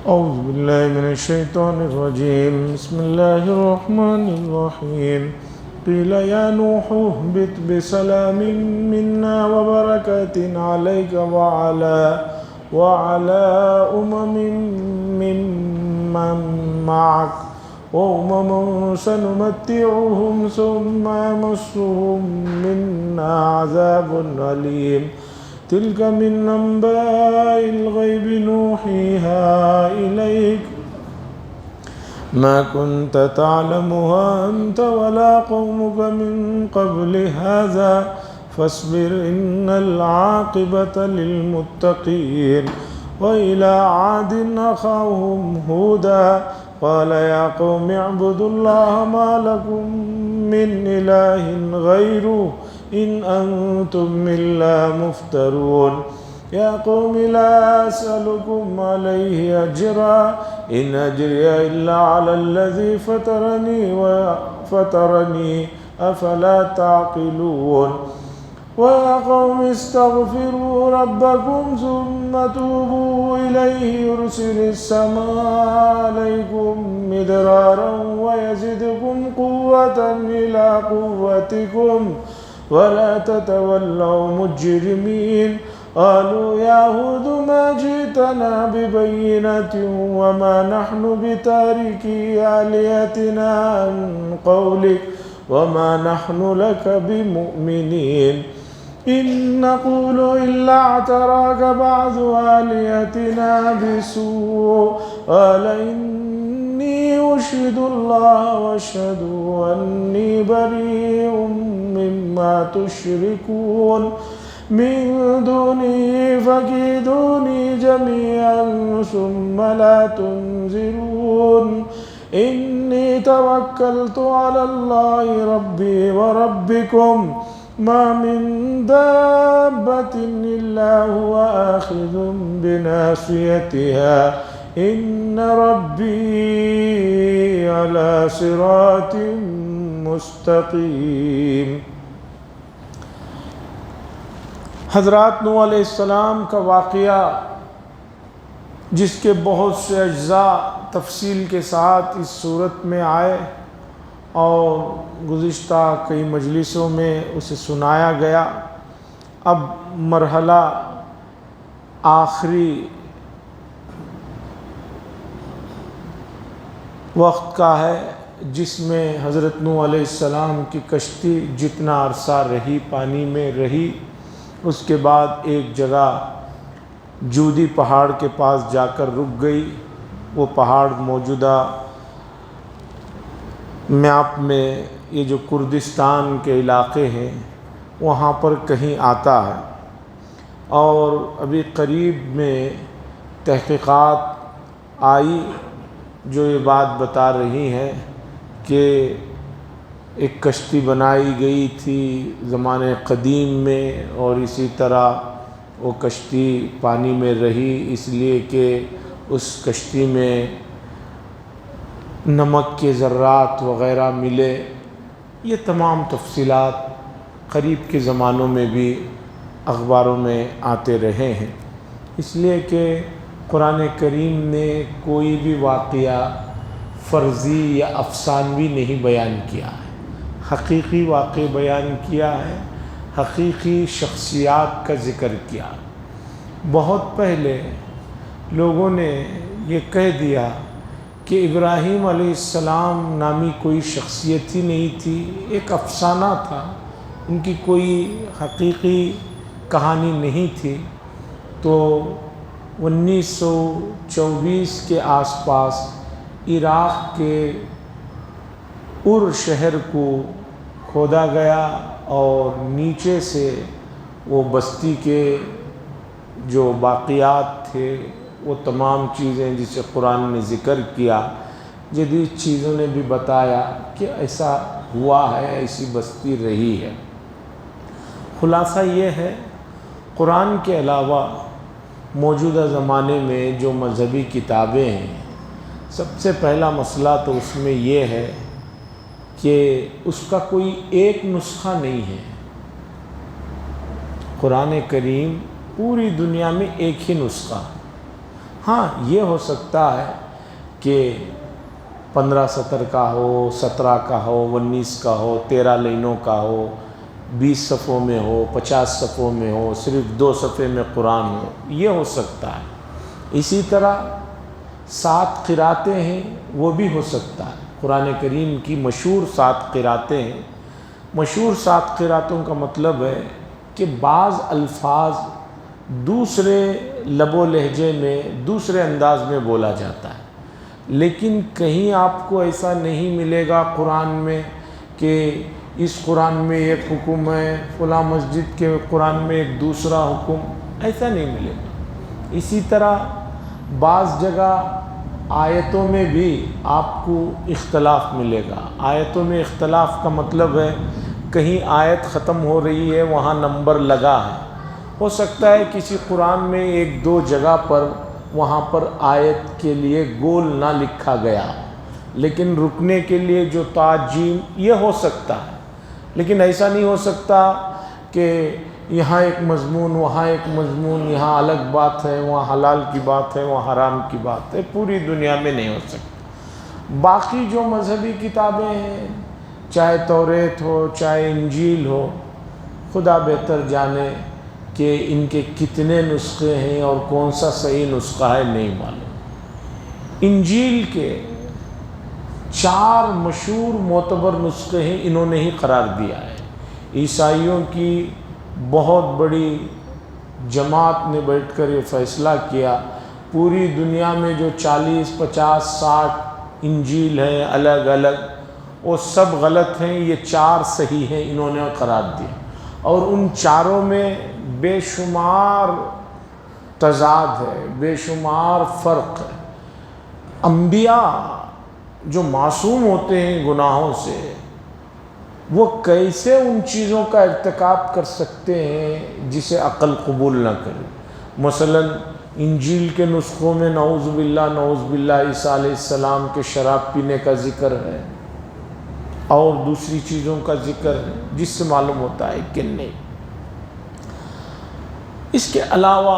أعوذ بالله من الشيطان الرجيم. بسم الله الرحمن الرحيم. قيل يا نوح اهبط بسلام منا وبركات عليك وعلى أمم ممن معك وأمم سنمتعهم ثم يمسهم منا عذاب أليم. تلك من أنباء الغيب نوحيها إليك ما كنت تعلمها أنت ولا قومك من قبل هذا فاصبر إن العاقبة للمتقين. وإلى عاد أخاهم هودا قال يا قوم اعبدوا الله ما لكم من إله غيره إن أنتم إلا مفترون. يا قوم لا أسألكم عليه أجرا إن أجري إلا على الذي فطرني أفلا تعقلون. ويا قوم استغفروا ربكم ثم توبوا إليه يرسل السماء عليكم مدرارا ويزدكم قوة إلى قوتكم ولا تتولوا مجرمين. قالوا يا هود ما جئتنا ببينة وما نحن بتاركي آلهتنا عن قولك وما نحن لك بمؤمنين إن نقول إلا اعتراك بعض آلهتنا بسوء. قال إني أشهد الله واشهدوا أني بريء مما تشركون من دونه فكيدوني جميعا ثم لا تنظرون. إني توكلت على الله ربي وربكم ما من دابة إلا هو آخذ بناصيتها إن ربي على صراط مستقيم. حضرات نوح علیہ السلام کا واقعہ جس کے بہت سے اجزاء تفصیل کے ساتھ اس صورت میں آئے اور گزشتہ کئی مجلسوں میں اسے سنایا گیا، اب مرحلہ آخری وقت کا ہے جس میں حضرت نوح علیہ السلام کی کشتی جتنا عرصہ رہی پانی میں رہی، اس کے بعد ایک جگہ جودی پہاڑ کے پاس جا کر رک گئی. وہ پہاڑ موجودہ میپ میں یہ جو کردستان کے علاقے ہیں وہاں پر کہیں آتا ہے، اور ابھی قریب میں تحقیقات آئی جو یہ بات بتا رہی ہیں کہ ایک کشتی بنائی گئی تھی زمانے قدیم میں، اور اسی طرح وہ کشتی پانی میں رہی اس لیے کہ اس کشتی میں نمک کے ذرات وغیرہ ملے. یہ تمام تفصیلات قریب کے زمانوں میں بھی اخباروں میں آتے رہے ہیں، اس لیے کہ قرآن کریم نے کوئی بھی واقعہ فرضی یا افسانوی نہیں بیان کیا ہے، حقیقی واقع بیان کیا ہے، حقیقی شخصیات کا ذکر کیا. بہت پہلے لوگوں نے یہ کہہ دیا کہ ابراہیم علیہ السلام نامی کوئی شخصیت ہی نہیں تھی، ایک افسانہ تھا، ان کی کوئی حقیقی کہانی نہیں تھی. تو 1924 کے آس پاس عراق کے ار شہر کو کھودا گیا اور نیچے سے وہ بستی کے جو باقیات تھے وہ تمام چیزیں جسے قرآن نے ذکر کیا، جدید چیزوں نے بھی بتایا کہ ایسا ہوا ہے، ایسی بستی رہی ہے. خلاصہ یہ ہے قرآن کے علاوہ موجودہ زمانے میں جو مذہبی کتابیں ہیں، سب سے پہلا مسئلہ تو اس میں یہ ہے کہ اس کا کوئی ایک نسخہ نہیں ہے. قرآن کریم پوری دنیا میں ایک ہی نسخہ. ہاں یہ ہو سکتا ہے کہ 15-17 کا ہو، 17 کا ہو، 19 کا ہو، 13 لائنوں کا ہو، 20 صفحوں میں ہو، 50 صفحوں میں ہو، صرف 2 صفحے میں قرآن ہو، یہ ہو سکتا ہے۔ اسی طرح 7 قراتیں ہیں، وہ بھی ہو سکتا ہے۔ قرآن کریم کی مشہور 7 قراتیں ہیں۔ مشہور 7 قراتوں کا مطلب ہے کہ بعض الفاظ دوسرے لب و لہجے میں، دوسرے انداز میں بولا جاتا ہے، لیکن کہیں آپ کو ایسا نہیں ملے گا قرآن میں کہ اس قرآن میں ایک حکم ہے، فلاں مسجد کے قرآن میں ایک دوسرا حکم، ایسا نہیں ملے گا۔ اسی طرح بعض جگہ آیتوں میں بھی آپ کو اختلاف ملے گا۔ آیتوں میں اختلاف کا مطلب ہے کہیں آیت ختم ہو رہی ہے، وہاں نمبر لگا ہے۔ ہو سکتا ہے کسی قرآن میں 1-2 جگہ پر وہاں پر آیت کے لیے گول نہ لکھا گیا، لیکن رکنے کے لیے جو جیم یہ ہو سکتا ہے، لیکن ایسا نہیں ہو سکتا کہ یہاں ایک مضمون، وہاں ایک مضمون، یہاں الگ بات ہے، وہاں حلال کی بات ہے، وہاں حرام کی بات ہے، پوری دنیا میں نہیں ہو سکتا۔ باقی جو مذہبی کتابیں ہیں، چاہے توریت ہو، چاہے انجیل ہو، خدا بہتر جانے کہ ان کے کتنے نسخے ہیں اور کون سا صحیح نسخہ ہے، نہیں معلوم۔ انجیل کے 4 مشہور معتبر نسخے ہیں، انہوں نے ہی قرار دیا ہے۔ عیسائیوں کی بہت بڑی جماعت نے بیٹھ کر یہ فیصلہ کیا، پوری دنیا میں جو 40، 50، 60 انجیل ہیں الگ الگ، وہ سب غلط ہیں، یہ 4 صحیح ہیں، انہوں نے قرار دیا۔ اور ان 4 میں بے شمار تضاد ہے، بے شمار فرق ہے۔ انبیاء جو معصوم ہوتے ہیں گناہوں سے، وہ کیسے ان چیزوں کا ارتکاب کر سکتے ہیں جسے عقل قبول نہ کرے؟ مثلا انجیل کے نسخوں میں نعوذ باللہ عیسیٰ علیہ السلام کے شراب پینے کا ذکر ہے اور دوسری چیزوں کا ذکر ہے، جس سے معلوم ہوتا ہے کہ نہیں۔ اس کے علاوہ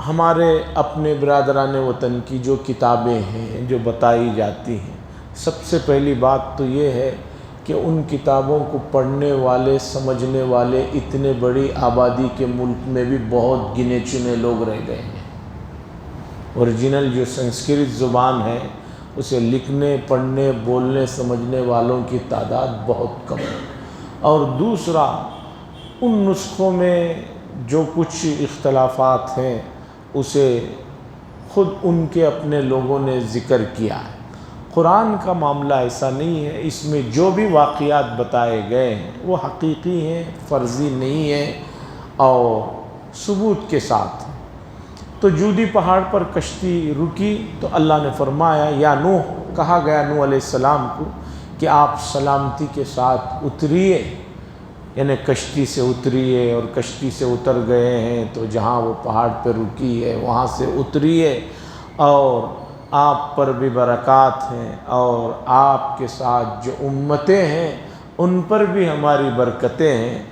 ہمارے اپنے برادران وطن کی جو کتابیں ہیں، جو بتائی جاتی ہیں، سب سے پہلی بات تو یہ ہے کہ ان کتابوں کو پڑھنے والے، سمجھنے والے اتنے بڑی آبادی کے ملک میں بھی بہت گنے چنے لوگ رہ گئے ہیں۔ اوریجنل جو سنسکرت زبان ہے، اسے لکھنے، پڑھنے، بولنے، سمجھنے والوں کی تعداد بہت کم ہے۔ اور دوسرا، ان نسخوں میں جو کچھ اختلافات ہیں اسے خود ان کے اپنے لوگوں نے ذکر کیا ہے۔ قرآن کا معاملہ ایسا نہیں ہے، اس میں جو بھی واقعات بتائے گئے ہیں وہ حقیقی ہیں، فرضی نہیں ہیں اور ثبوت کے ساتھ ہیں۔ تو جودی پہاڑ پر کشتی رکی تو اللہ نے فرمایا، یا نوح، کہا گیا نوح علیہ السلام کو کہ آپ سلامتی کے ساتھ اتریے، یعنی کشتی سے اتریے، اور کشتی سے اتر گئے ہیں تو جہاں وہ پہاڑ پہ رکی ہے وہاں سے اتریے، اور آپ پر بھی برکات ہیں، اور آپ کے ساتھ جو امتیں ہیں ان پر بھی ہماری برکتیں ہیں۔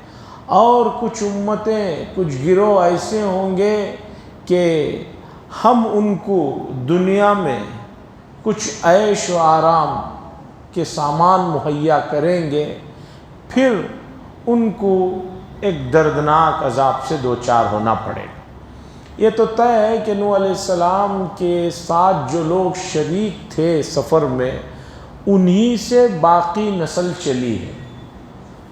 اور کچھ امتیں، کچھ گروہ ایسے ہوں گے کہ ہم ان کو دنیا میں کچھ عیش و آرام کے سامان مہیا کریں گے، پھر ان کو ایک دردناک عذاب سے دوچار ہونا پڑے گا۔ یہ تو طے ہے کہ نوح علیہ السلام کے ساتھ جو لوگ شریک تھے سفر میں، انہی سے باقی نسل چلی ہے۔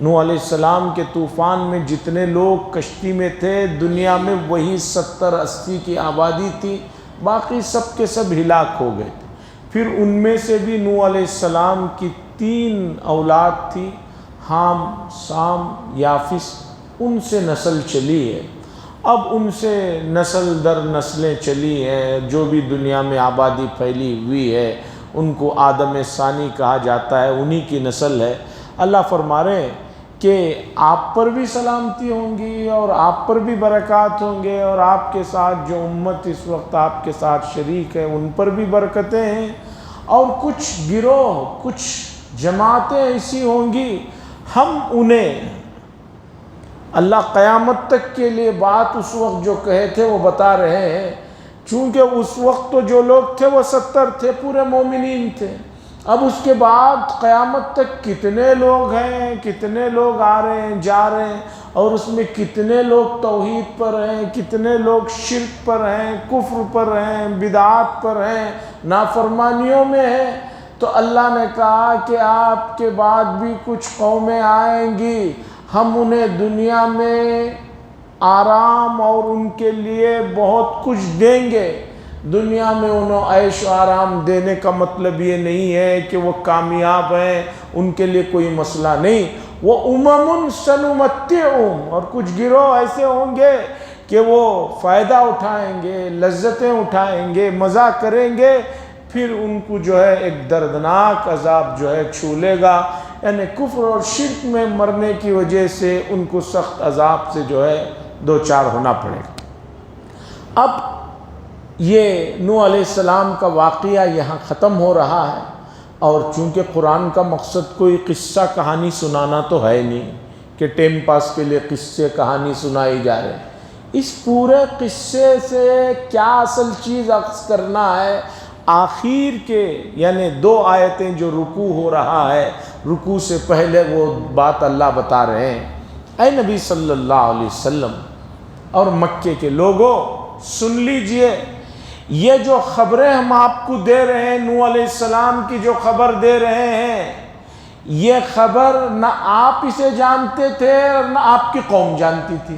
نوح علیہ السلام کے طوفان میں جتنے لوگ کشتی میں تھے، دنیا میں وہی 70-80 کی آبادی تھی، باقی سب کے سب ہلاک ہو گئے تھے۔ پھر ان میں سے بھی نوح علیہ السلام کی 3 اولاد تھی، حام، سام، یافس، ان سے نسل چلی ہے۔ اب ان سے نسل در نسلیں چلی ہیں، جو بھی دنیا میں آبادی پھیلی ہوئی ہے ان کو آدم ثانی کہا جاتا ہے، انہی کی نسل ہے۔ اللہ فرما رہے ہیں کہ آپ پر بھی سلامتی ہوں گی اور آپ پر بھی برکات ہوں گے، اور آپ کے ساتھ جو امت اس وقت آپ کے ساتھ شریک ہے ان پر بھی برکتیں ہیں، اور کچھ گروہ، کچھ جماعتیں ایسی ہوں گی، ہم انہیں، اللہ قیامت تک کے لیے بات اس وقت جو کہے تھے وہ بتا رہے ہیں چونکہ اس وقت تو جو لوگ تھے وہ 70 تھے، پورے مومنین تھے۔ اب اس کے بعد قیامت تک کتنے لوگ ہیں، کتنے لوگ آ رہے ہیں جا رہے ہیں، اور اس میں کتنے لوگ توحید پر ہیں، کتنے لوگ شرک پر ہیں، کفر پر ہیں، بدعات پر ہیں، نافرمانیوں میں ہیں۔ تو اللہ نے کہا کہ آپ کے بعد بھی کچھ قومیں آئیں گی، ہم انہیں دنیا میں آرام اور ان کے لیے بہت کچھ دیں گے۔ دنیا میں انہیں عیش و آرام دینے کا مطلب یہ نہیں ہے کہ وہ کامیاب ہیں، ان کے لیے کوئی مسئلہ نہیں۔ وہ امم سنمتعہم، اور کچھ گروہ ایسے ہوں گے کہ وہ فائدہ اٹھائیں گے، لذتیں اٹھائیں گے، مزہ کریں گے، پھر ان کو جو ہے ایک دردناک عذاب جو ہے چھو لے گا، یعنی کفر اور شرک میں مرنے کی وجہ سے ان کو سخت عذاب سے جو ہے دوچار ہونا پڑے گا۔ اب یہ نوح علیہ السلام کا واقعہ یہاں ختم ہو رہا ہے، اور چونکہ قرآن کا مقصد کوئی قصہ کہانی سنانا تو ہے نہیں کہ ٹائم پاس کے لیے قصے کہانی سنائی جا رہے، اس پورے قصے سے کیا اصل چیز اخذ کرنا ہے، آخر کے یعنی 2 آیتیں جو رکوع ہو رہا ہے، رکوع سے پہلے وہ بات اللہ بتا رہے ہیں، اے نبی صلی اللہ علیہ وسلم اور مکے کے لوگوں سن لیجئے، یہ جو خبریں ہم آپ کو دے رہے ہیں، نوح علیہ السلام کی جو خبر دے رہے ہیں، یہ خبر نہ آپ اسے جانتے تھے اور نہ آپ کی قوم جانتی تھی۔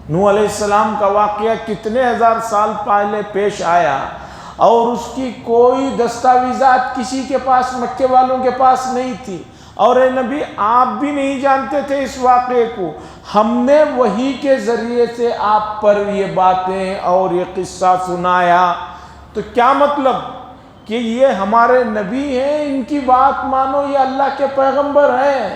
نوح علیہ السلام کا واقعہ کتنے ہزار سال پہلے پیش آیا، اور اس کی کوئی دستاویزات کسی کے پاس، مکے والوں کے پاس نہیں تھی، اور اے نبی آپ بھی نہیں جانتے تھے اس واقعے کو۔ ہم نے وحی کے ذریعے سے آپ پر یہ باتیں اور یہ قصہ سنایا۔ تو کیا مطلب کہ یہ ہمارے نبی ہیں، ان کی بات مانو، یہ اللہ کے پیغمبر ہیں،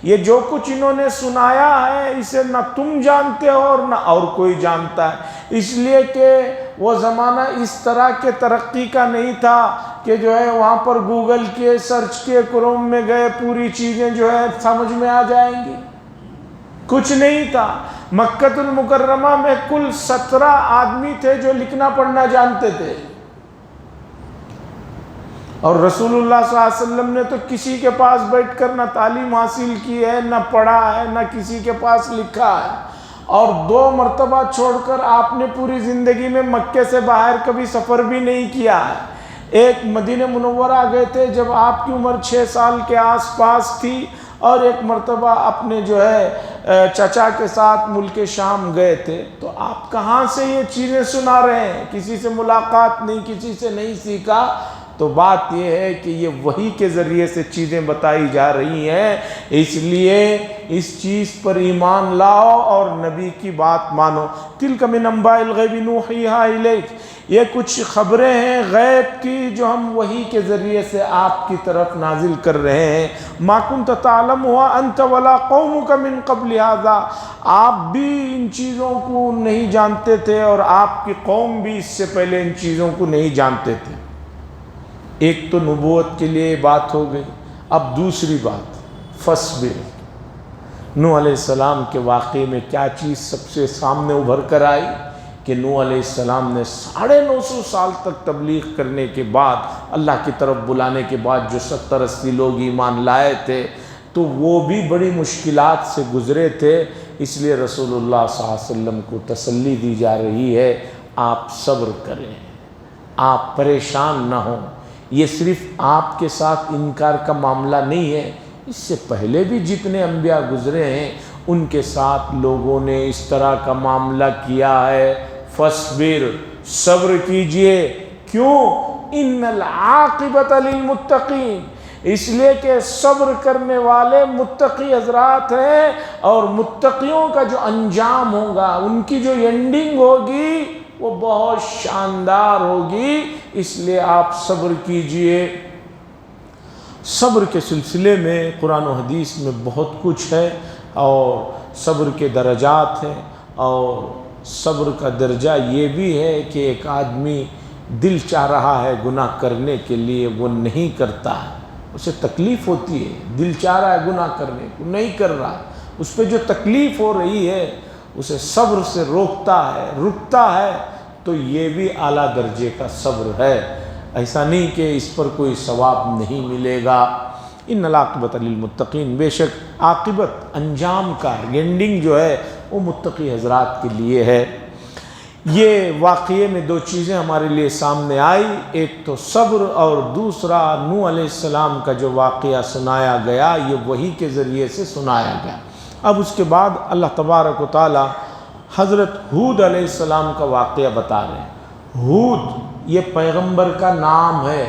یہ جو کچھ انہوں نے سنایا ہے اسے نہ تم جانتے ہو اور نہ اور کوئی جانتا ہے، اس لیے کہ وہ زمانہ اس طرح کے ترقی کا نہیں تھا کہ جو ہے وہاں پر گوگل کے سرچ کے کروم میں گئے پوری چیزیں جو ہے سمجھ میں آ جائیں گی، کچھ نہیں تھا۔ مکہ المکرمہ میں کل 17 آدمی تھے جو لکھنا پڑھنا جانتے تھے، اور رسول اللہ صلی اللہ علیہ وسلم نے تو کسی کے پاس بیٹھ کر نہ تعلیم حاصل کی ہے، نہ پڑھا ہے، نہ کسی کے پاس لکھا ہے، اور 2 مرتبہ چھوڑ کر آپ نے پوری زندگی میں مکے سے باہر کبھی سفر بھی نہیں کیا ہے۔ ایک مدینہ منورہ گئے تھے جب آپ کی عمر 6 سال کے آس پاس تھی، اور ایک مرتبہ اپنے جو ہے چچا کے ساتھ ملک شام گئے تھے۔ تو آپ کہاں سے یہ چیزیں سنا رہے ہیں؟ کسی سے ملاقات نہیں، کسی سے نہیں سیکھا۔ تو بات یہ ہے کہ یہ وحی کے ذریعے سے چیزیں بتائی جا رہی ہیں، اس لیے اس چیز پر ایمان لاؤ اور نبی کی بات مانو۔ تِلْکَ مِنْ أَنْبَاءِ الْغَیْبِ نُوحِیهَا إِلَیْکَ، یہ کچھ خبریں ہیں غیب کی جو ہم وحی کے ذریعے سے آپ کی طرف نازل کر رہے ہیں۔ مَا كُنْتَ تَعْلَمُهَا أَنْتَ وَلَا قَوْمُكَ مِنْ قَبْلِ هَذَا، آپ بھی ان چیزوں کو نہیں جانتے تھے اور آپ کی قوم بھی اس سے پہلے ان چیزوں کو نہیں جانتے تھے۔ ایک تو نبوت کے لیے بات ہو گئی، اب دوسری بات فصبر۔ نوح علیہ السلام کے واقعے میں کیا چیز سب سے سامنے ابھر کر آئی کہ نوح علیہ السلام نے 950 سال تک تبلیغ کرنے کے بعد، اللہ کی طرف بلانے کے بعد جو 70-80 لوگ ایمان لائے تھے، تو وہ بھی بڑی مشکلات سے گزرے تھے، اس لیے رسول اللہ صلی اللہ علیہ وسلم کو تسلی دی جا رہی ہے، آپ صبر کریں، آپ پریشان نہ ہوں۔ یہ صرف آپ کے ساتھ انکار کا معاملہ نہیں ہے، اس سے پہلے بھی جتنے انبیاء گزرے ہیں ان کے ساتھ لوگوں نے اس طرح کا معاملہ کیا ہے۔ فصبر، صبر کیجئے، کیوں؟ ان العاقبۃ للمتقین، اس لیے کہ صبر کرنے والے متقی حضرات ہیں، اور متقیوں کا جو انجام ہوگا، ان کی جو اینڈنگ ہوگی وہ بہت شاندار ہوگی، اس لیے آپ صبر کیجئے۔ صبر کے سلسلے میں قرآن و حدیث میں بہت کچھ ہے، اور صبر کے درجات ہیں، اور صبر کا درجہ یہ بھی ہے کہ ایک آدمی دل چاہ رہا ہے گناہ کرنے کے لیے، وہ نہیں کرتا ہے، اسے تکلیف ہوتی ہے، دل چاہ رہا ہے گناہ کرنے کو، نہیں کر رہا، اس پہ جو تکلیف ہو رہی ہے اسے صبر سے روکتا ہے، رکتا ہے، تو یہ بھی اعلیٰ درجے کا صبر ہے، ایسا نہیں کہ اس پر کوئی ثواب نہیں ملے گا۔ ان العاقبۃ للمتقین، بے شک عاقبت، انجام کا اینڈنگ جو ہے وہ متقی حضرات کے لیے ہے۔ یہ واقعے میں دو چیزیں ہمارے لیے سامنے آئی، ایک تو صبر اور دوسرا نوح علیہ السلام کا جو واقعہ سنایا گیا یہ وحی کے ذریعے سے سنایا گیا۔ اب اس کے بعد اللہ تبارک و تعالی حضرت ہود علیہ السلام کا واقعہ بتا رہے ہیں۔ ہود یہ پیغمبر کا نام ہے۔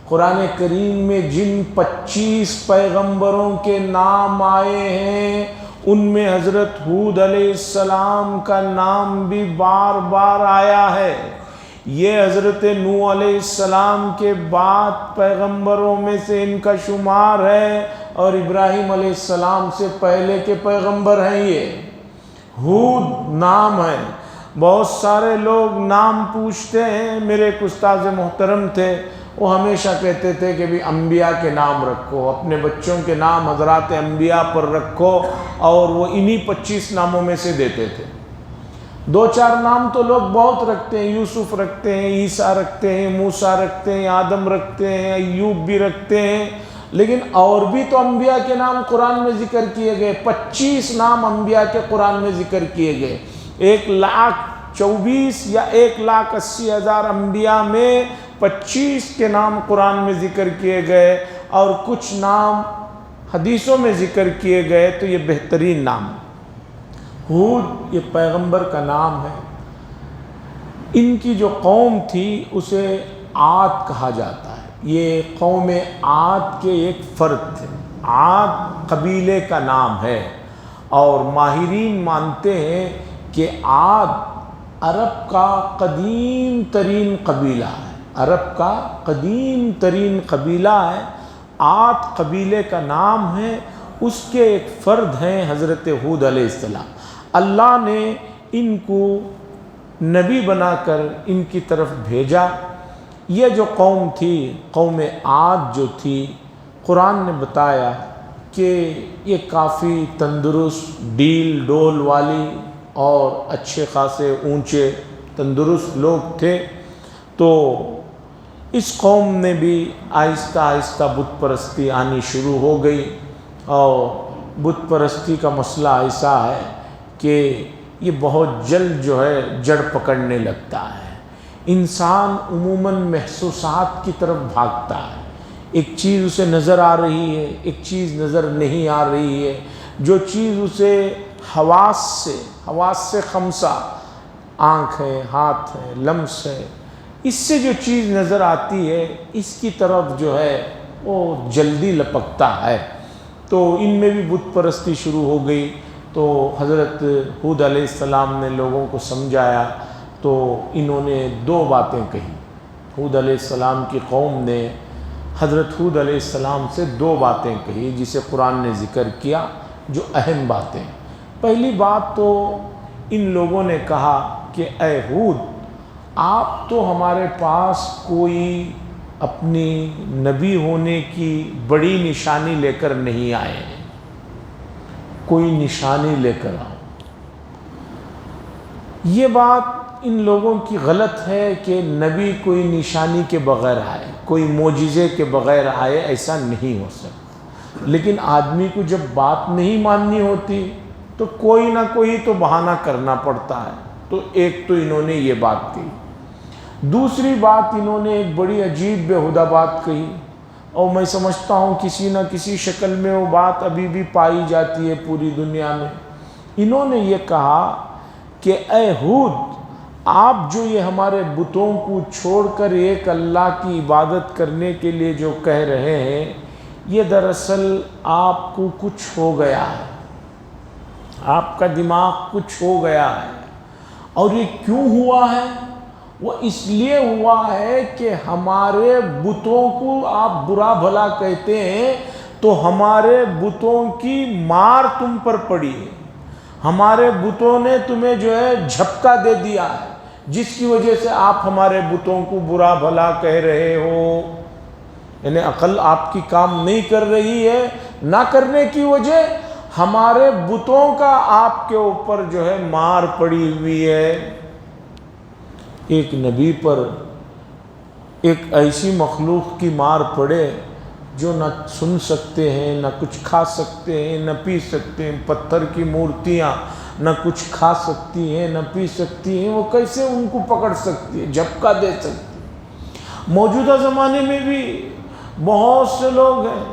قرآن کریم میں جن 25 پیغمبروں کے نام آئے ہیں ان میں حضرت ہود علیہ السلام کا نام بھی بار بار آیا ہے۔ یہ حضرت نوح علیہ السلام کے بعد پیغمبروں میں سے ان کا شمار ہے، اور ابراہیم علیہ السلام سے پہلے کے پیغمبر ہیں۔ یہ ہود نام ہے۔ بہت سارے لوگ نام پوچھتے ہیں، میرے ایک استاذ محترم تھے، وہ ہمیشہ کہتے تھے کہ بھی انبیاء کے نام رکھو، اپنے بچوں کے نام حضرات انبیاء پر رکھو، اور وہ انہی 25 ناموں میں سے دیتے تھے۔ 2-4 نام تو لوگ بہت رکھتے ہیں، یوسف رکھتے ہیں، عیسیٰ رکھتے ہیں، موسیٰ رکھتے ہیں، آدم رکھتے ہیں، ایوب بھی رکھتے ہیں، لیکن اور بھی تو انبیاء کے نام قرآن میں ذکر کیے گئے۔ 25 نام انبیاء کے قرآن میں ذکر کیے گئے۔ 1,24,000 یا 1,80,000 انبیاء میں 25 کے نام قرآن میں ذکر کیے گئے، اور کچھ نام حدیثوں میں ذکر کیے گئے، تو یہ بہترین نام۔ ہود یہ پیغمبر کا نام ہے۔ ان کی جو قوم تھی اسے عاد کہا جاتا ہے۔ یہ قوم عاد کے ایک فرد تھے۔ عاد قبیلے کا نام ہے، اور ماہرین مانتے ہیں کہ عاد عرب کا قدیم ترین قبیلہ ہے۔ عرب کا قدیم ترین قبیلہ ہے، عاد قبیلے کا نام ہے۔ اس کے ایک فرد ہیں حضرت ہود علیہ السلام۔ اللہ نے ان کو نبی بنا کر ان کی طرف بھیجا۔ یہ جو قوم تھی، قوم عاد جو تھی، قرآن نے بتایا کہ یہ کافی تندرست، ڈیل ڈول والی اور اچھے خاصے اونچے تندرست لوگ تھے۔ تو اس قوم نے بھی آہستہ آہستہ بت پرستی آنی شروع ہو گئی، اور بت پرستی کا مسئلہ ایسا ہے کہ یہ بہت جلد جو ہے جڑ پکڑنے لگتا ہے۔ انسان عموماً محسوسات کی طرف بھاگتا ہے۔ ایک چیز اسے نظر آ رہی ہے، ایک چیز نظر نہیں آ رہی ہے۔ جو چیز اسے حواس سے خمسہ، آنکھ ہے، ہاتھ ہے، لمس ہے، اس سے جو چیز نظر آتی ہے اس کی طرف جو ہے وہ جلدی لپکتا ہے۔ تو ان میں بھی بت پرستی شروع ہو گئی۔ تو حضرت ہود علیہ السلام نے لوگوں کو سمجھایا، تو انہوں نے 2 باتیں کہی۔ ہود علیہ السلام کی قوم نے حضرت ہود علیہ السلام سے 2 باتیں کہی، جسے قرآن نے ذکر کیا، جو اہم باتیں۔ پہلی بات تو ان لوگوں نے کہا کہ اے ہود، آپ تو ہمارے پاس کوئی اپنی نبی ہونے کی بڑی نشانی لے کر نہیں آئے ہیں، کوئی نشانی لے کر آؤ۔ یہ بات ان لوگوں کی غلط ہے کہ نبی کوئی نشانی کے بغیر آئے، کوئی معجزے کے بغیر آئے، ایسا نہیں ہو سکتا۔ لیکن آدمی کو جب بات نہیں ماننی ہوتی تو کوئی نہ کوئی تو بہانہ کرنا پڑتا ہے۔ تو ایک تو انہوں نے یہ بات کہی۔ دوسری بات انہوں نے ایک بڑی عجیب بےہودہ بات کہی، اور میں سمجھتا ہوں کسی نہ کسی شکل میں وہ بات ابھی بھی پائی جاتی ہے پوری دنیا میں۔ انہوں نے یہ کہا کہ اے ہود، آپ جو یہ ہمارے بتوں کو چھوڑ کر ایک اللہ کی عبادت کرنے کے لیے جو کہہ رہے ہیں، یہ دراصل آپ کو کچھ ہو گیا ہے، آپ کا دماغ کچھ ہو گیا ہے۔ اور یہ کیوں ہوا ہے؟ وہ اس لیے ہوا ہے کہ ہمارے بتوں کو آپ برا بھلا کہتے ہیں، تو ہمارے بتوں کی مار تم پر پڑی ہے، ہمارے بتوں نے تمہیں جو ہے جھپکا دے دیا ہے، جس کی وجہ سے آپ ہمارے بتوں کو برا بھلا کہہ رہے ہو۔ یعنی عقل آپ کی کام نہیں کر رہی ہے، نہ کرنے کی وجہ ہمارے بتوں کا آپ کے اوپر جو ہے مار پڑی ہوئی ہے۔ ایک نبی پر ایک ایسی مخلوق کی مار پڑے جو نہ سن سکتے ہیں، نہ کچھ کھا سکتے ہیں، نہ پی سکتے ہیں، پتھر کی مورتیاں نہ کچھ کھا سکتی ہیں نہ پی سکتی ہیں، وہ کیسے ان کو پکڑ سکتی ہے، جھپکا دے سکتی ہے؟ موجودہ زمانے میں بھی بہت سے لوگ ہیں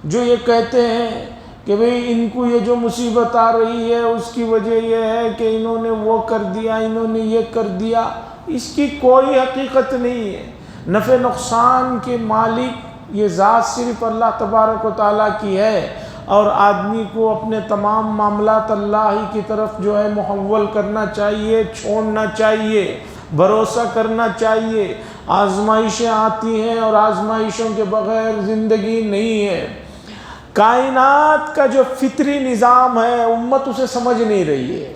جو یہ کہتے ہیں کہ بھئی ان کو یہ جو مصیبت آ رہی ہے اس کی وجہ یہ ہے کہ انہوں نے وہ کر دیا، انہوں نے یہ کر دیا۔ اس کی کوئی حقیقت نہیں ہے۔ نفع نقصان کے مالک یہ ذات صرف اللہ تبارک و تعالیٰ کی ہے، اور آدمی کو اپنے تمام معاملات اللہ ہی کی طرف جو ہے محول کرنا چاہیے، چھوڑنا چاہیے، بھروسہ کرنا چاہیے۔ آزمائشیں آتی ہیں اور آزمائشوں کے بغیر زندگی نہیں ہے۔ کائنات کا جو فطری نظام ہے امت اسے سمجھ نہیں رہی ہے۔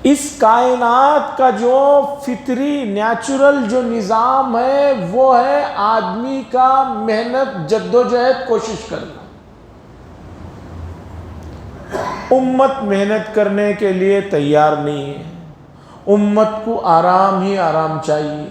اس کائنات کا جو فطری نیچرل جو نظام ہے وہ ہے آدمی کا محنت، جدوجہد، کوشش کرنا۔ امت محنت کرنے کے لیے تیار نہیں ہے۔ امت کو آرام ہی آرام چاہیے۔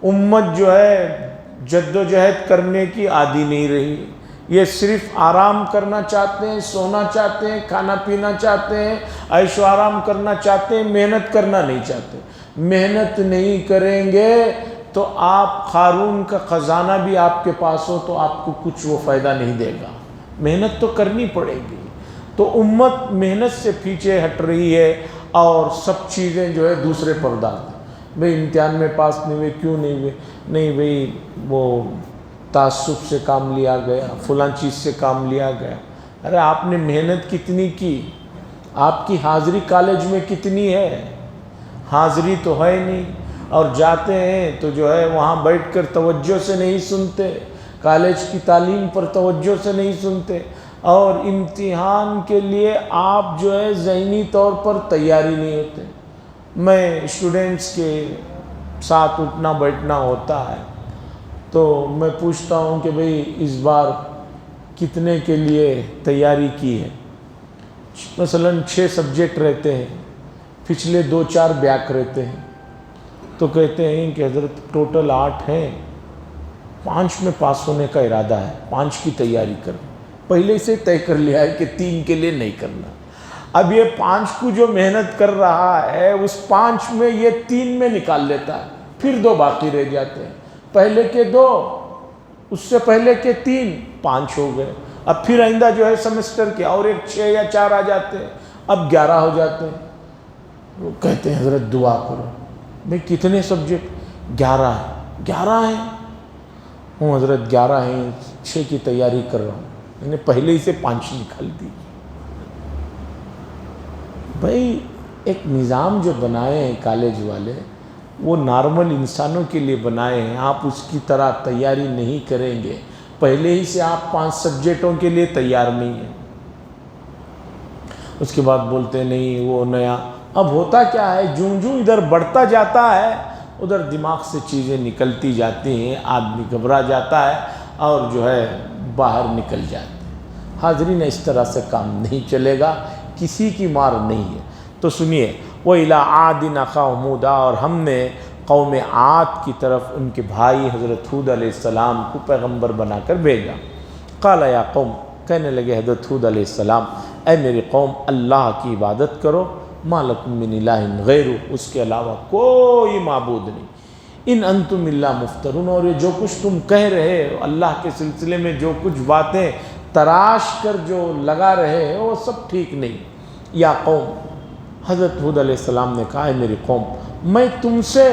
امت جو ہے جدوجہد کرنے کی عادی نہیں رہی۔ یہ صرف آرام کرنا چاہتے ہیں، سونا چاہتے ہیں، کھانا پینا چاہتے ہیں، عیش و آرام کرنا چاہتے ہیں، محنت کرنا نہیں چاہتے۔ محنت نہیں کریں گے تو آپ قارون کا خزانہ بھی آپ کے پاس ہو تو آپ کو کچھ وہ فائدہ نہیں دے گا۔ محنت تو کرنی پڑے گی۔ تو امت محنت سے پیچھے ہٹ رہی ہے اور سب چیزیں جو ہے دوسرے پر ڈال دیں۔ بھئی امتحان میں پاس نہیں ہوئے، کیوں نہیں ہوئے؟ نہیں بھئی وہ تعصب سے کام لیا گیا، فلاں چیز سے کام لیا گیا۔ ارے آپ نے محنت کتنی کی؟ آپ کی حاضری کالج میں کتنی ہے؟ حاضری تو ہے نہیں، اور جاتے ہیں تو جو ہے وہاں بیٹھ کر توجہ سے نہیں سنتے، کالج کی تعلیم پر توجہ سے نہیں سنتے، اور امتحان کے لیے آپ جو ہے ذہنی طور پر تیاری نہیں ہوتے۔ میں اسٹوڈنٹس کے ساتھ اٹھنا بیٹھنا ہوتا ہے تو میں پوچھتا ہوں کہ بھئی اس بار کتنے کے لیے تیاری کی ہے؟ مثلاً 6 سبجیکٹ رہتے ہیں، پچھلے 2-4 بیک رہتے ہیں، تو کہتے ہیں کہ حضرت ٹوٹل 8 ہیں، 5 میں پاس ہونے کا ارادہ ہے، 5 کی تیاری کریں۔ پہلے سے طے کر لیا ہے کہ 3 کے لیے نہیں کرنا۔ اب یہ 5 کو جو محنت کر رہا ہے اس 5 میں یہ 3 میں نکال لیتا ہے، پھر 2 باقی رہ جاتے ہیں۔ پہلے کے 2، اس سے پہلے کے 3، 5 ہو گئے۔ اب پھر آئندہ جو ہے سیمسٹر کے اور ایک 6 یا 4 آ جاتے ہیں، اب 11 ہو جاتے ہیں۔ وہ کہتے ہیں حضرت دعا کرو۔ بھئی کتنے سبجیکٹ؟ 11 ہیں۔ 11 ہیں؟ ہوں حضرت 11 ہیں، 6 کی تیاری کر رہا ہوں۔ میں نے پہلے ہی سے 5 نکال دی۔ بھئی ایک نظام جو بنائے ہیں کالج والے وہ نارمل انسانوں کے لیے بنائے ہیں، آپ اس کی طرح تیاری نہیں کریں گے، پہلے ہی سے آپ 5 سبجیکٹوں کے لیے تیار نہیں ہیں۔ اس کے بعد بولتے نہیں وہ نیا۔ اب ہوتا کیا ہے، جوں ادھر بڑھتا جاتا ہے ادھر دماغ سے چیزیں نکلتی جاتی ہیں، آدمی گھبرا جاتا ہے اور جو ہے باہر نکل جاتے ہیں۔ حاضرین اس طرح سے کام نہیں چلے گا، کسی کی مار نہیں ہے۔ تو سنیے، وَإِلَىٰ عَادٍ أَخَاهُمْ هُودًا، اور ہم نے قوم عاد کی طرف ان کے بھائی حضرت ہود علیہ السلام کو پیغمبر بنا کر بھیجا۔ قال یا قوم، کہنے لگے حضرت ہود علیہ السلام، اے میری قوم، اللہ کی عبادت کرو، ما لکم من الہ غیرہ، اس کے علاوہ کوئی معبود نہیں، ان انتم الا مفترون، اور یہ جو کچھ تم کہہ رہے ہو اللہ کے سلسلے میں، جو کچھ باتیں تراش کر جو لگا رہے ہو وہ سب ٹھیک نہیں۔ یا قوم، حضرت ہود علیہ السلام نے کہا، ہے میری قوم، میں تم سے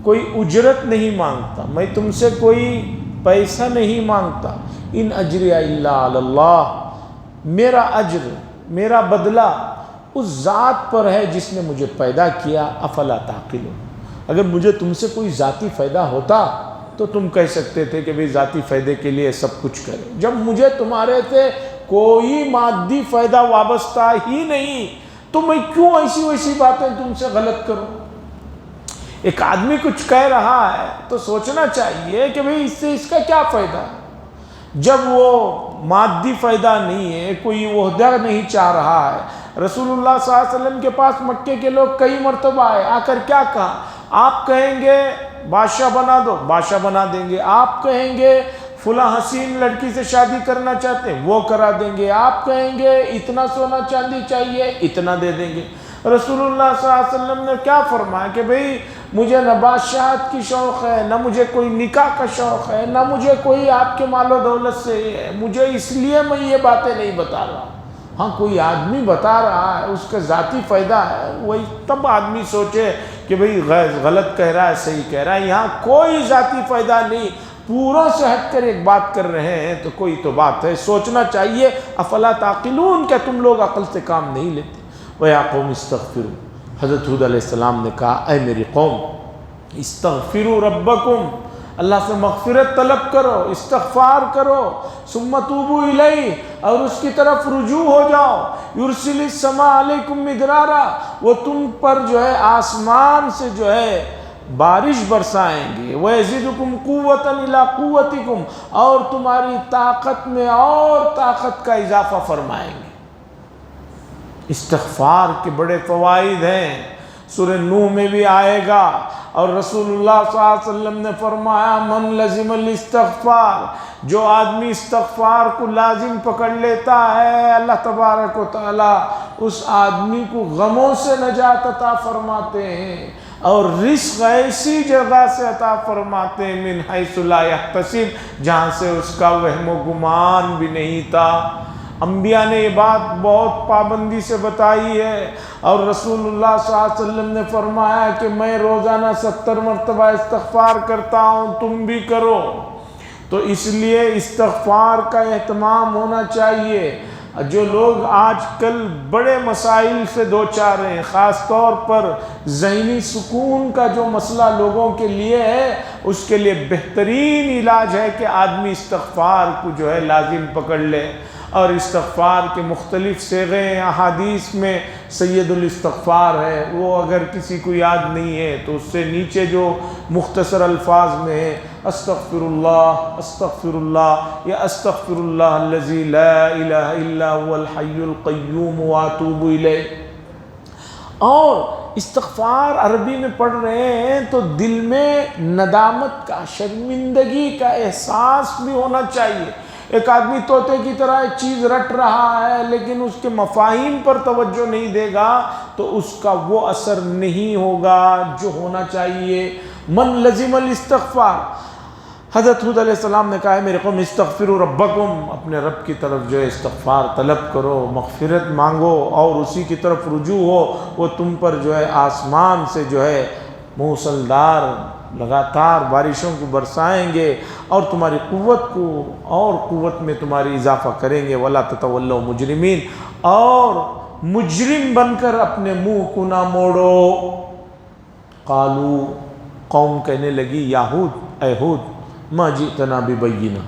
کوئی اجرت نہیں مانگتا، میں تم سے کوئی پیسہ نہیں مانگتا، ان اجری الا علی اللہ، میرا اجر، میرا بدلہ اس ذات پر ہے جس نے مجھے پیدا کیا، افلا تعقلون۔ اگر مجھے تم سے کوئی ذاتی فائدہ ہوتا تو تم کہہ سکتے تھے کہ بھئی ذاتی فائدے کے لیے سب کچھ کرے، جب مجھے تمہارے سے کوئی مادی فائدہ وابستہ ہی نہیں تو میں کیوں ایسی ویسی باتیں تم سے غلط کروں؟ ایک آدمی کچھ کہہ رہا ہے تو سوچنا چاہیے کہ بھئی اس سے اس کا کیا فائدہ ہے۔ جب وہ مادی فائدہ نہیں ہے، کوئی عہدہ نہیں چاہ رہا ہے، رسول اللہ صلی اللہ علیہ وسلم کے پاس مکے کے لوگ کئی مرتبہ آئے، آ کر کیا کہا؟ آپ کہیں گے بادشاہ بنا دو، بادشاہ بنا دیں گے۔ آپ کہیں گے فلاں حسین لڑکی سے شادی کرنا چاہتے ہیں، وہ کرا دیں گے۔ آپ کہیں گے اتنا سونا چاندی چاہیے، اتنا دے دیں گے۔ رسول اللہ صلی اللہ علیہ وسلم نے کیا فرمایا کہ بھئی مجھے نہ بادشاہت کی شوق ہے، نہ مجھے کوئی نکاح کا شوق ہے، نہ مجھے کوئی آپ کے مال و دولت سے ہے، مجھے اس لیے میں یہ باتیں نہیں بتا رہا۔ ہاں کوئی آدمی بتا رہا ہے، اس کا ذاتی فائدہ ہے، وہی تب آدمی سوچے کہ بھئی غلط کہہ رہا ہے صحیح کہہ رہا ہے۔ یہاں کوئی ذاتی فائدہ نہیں، پوروں سے ہٹ کر ایک بات کر رہے ہیں تو کوئی تو بات ہے، سوچنا چاہیے۔ افلا تعقلون، کیا تم لوگ عقل سے کام نہیں لیتے؟ وَيَا قَوْمِ اسْتَغْفِرُوا، حضرت ہود علیہ السلام نے کہا اے میری قوم استغفروا ربکم، اللہ سے مغفرت طلب کرو، استغفار کرو، ثم توبوا الیہ، اور اس کی طرف رجوع ہو جاؤ۔ یرسل السماء علیکم مدرارا، وہ تم پر جو ہے آسمان سے جو ہے بارش برسائیں گے۔ وَيَزِدُكُمْ قُوَّةً إِلَىٰ قُوَّتِكُمْ، اور تمہاری طاقت میں اور طاقت کا اضافہ فرمائیں گے۔ استغفار کے بڑے فوائد ہیں، سورہ نوح میں بھی آئے گا، اور رسول اللہ صلی اللہ علیہ وسلم نے فرمایا من لزم الاستغفار، جو آدمی استغفار کو لازم پکڑ لیتا ہے اللہ تبارک و تعالی اس آدمی کو غموں سے نجات عطا فرماتے ہیں، اور رزق ایسی جگہ سے عطا فرماتے ہیں من حیث لا یحتسب، جہاں سے اس کا وہم و گمان بھی نہیں تھا۔ انبیاء نے یہ بات بہت پابندی سے بتائی ہے، اور رسول اللہ صلی اللہ علیہ وسلم نے فرمایا کہ میں روزانہ 70 مرتبہ استغفار کرتا ہوں، تم بھی کرو۔ تو اس لیے استغفار کا اہتمام ہونا چاہیے۔ جو لوگ آج کل بڑے مسائل سے دوچار ہیں، خاص طور پر ذہنی سکون کا جو مسئلہ لوگوں کے لیے ہے، اس کے لیے بہترین علاج ہے کہ آدمی استغفار کو جو ہے لازم پکڑ لے۔ اور استغفار کے مختلف صیغے ہیں، احادیث میں سید الاستغفار ہے، وہ اگر کسی کو یاد نہیں ہے تو اس سے نیچے جو مختصر الفاظ میں ہے استغفر اللہ یا استغفر اللہ الذی لا الہ الا هو الحی القیوم واتوب الیہ۔ اور استغفار عربی میں پڑھ رہے ہیں تو دل میں ندامت کا، شرمندگی کا احساس بھی ہونا چاہیے۔ ایک آدمی طوطے کی طرح ایک چیز رٹ رہا ہے لیکن اس کے مفاہیم پر توجہ نہیں دے گا تو اس کا وہ اثر نہیں ہوگا جو ہونا چاہیے۔ من لزم الاستغفار، حضرت ہود علیہ السلام نے کہا ہے میرے قوم استغفروا ربکم، اپنے رب کی طرف جو ہے استغفار طلب کرو، مغفرت مانگو، اور اسی کی طرف رجوع ہو۔ وہ تم پر جو ہے آسمان سے جو ہے موسلدھار لگاتار بارشوں کو برسائیں گے، اور تمہاری قوت کو اور قوت میں تمہاری اضافہ کریں گے۔ وَلَا تَتَوَلَّوْا مُجْرِمِينَ، اور مجرم بن کر اپنے منہ کو نہ موڑو۔ قالو، قوم کہنے لگی یا ہود، اے ہود، ما جئتنا ببینہ،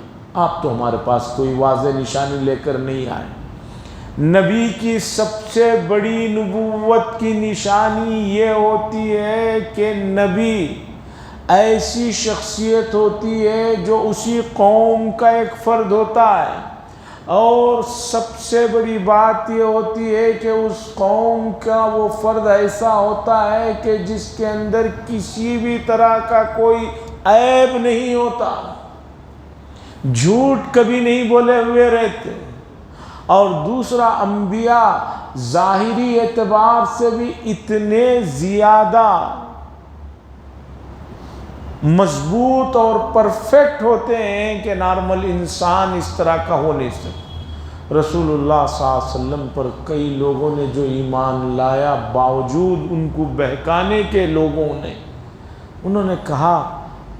آپ تو ہمارے پاس کوئی واضح نشانی لے کر نہیں آئے۔ نبی کی سب سے بڑی نبوت کی نشانی یہ ہوتی ہے کہ نبی ایسی شخصیت ہوتی ہے جو اسی قوم کا ایک فرد ہوتا ہے، اور سب سے بڑی بات یہ ہوتی ہے کہ اس قوم کا وہ فرد ایسا ہوتا ہے کہ جس کے اندر کسی بھی طرح کا کوئی عیب نہیں ہوتا، جھوٹ کبھی نہیں بولے ہوئے رہتے۔ اور دوسرا، انبیاء ظاہری اعتبار سے بھی اتنے زیادہ مضبوط اور پرفیکٹ ہوتے ہیں کہ نارمل انسان اس طرح کا ہو نہیں سکتا۔ رسول اللہ صلی اللہ علیہ وسلم پر کئی لوگوں نے جو ایمان لایا، باوجود ان کو بہکانے کے لوگوں نے، انہوں نے کہا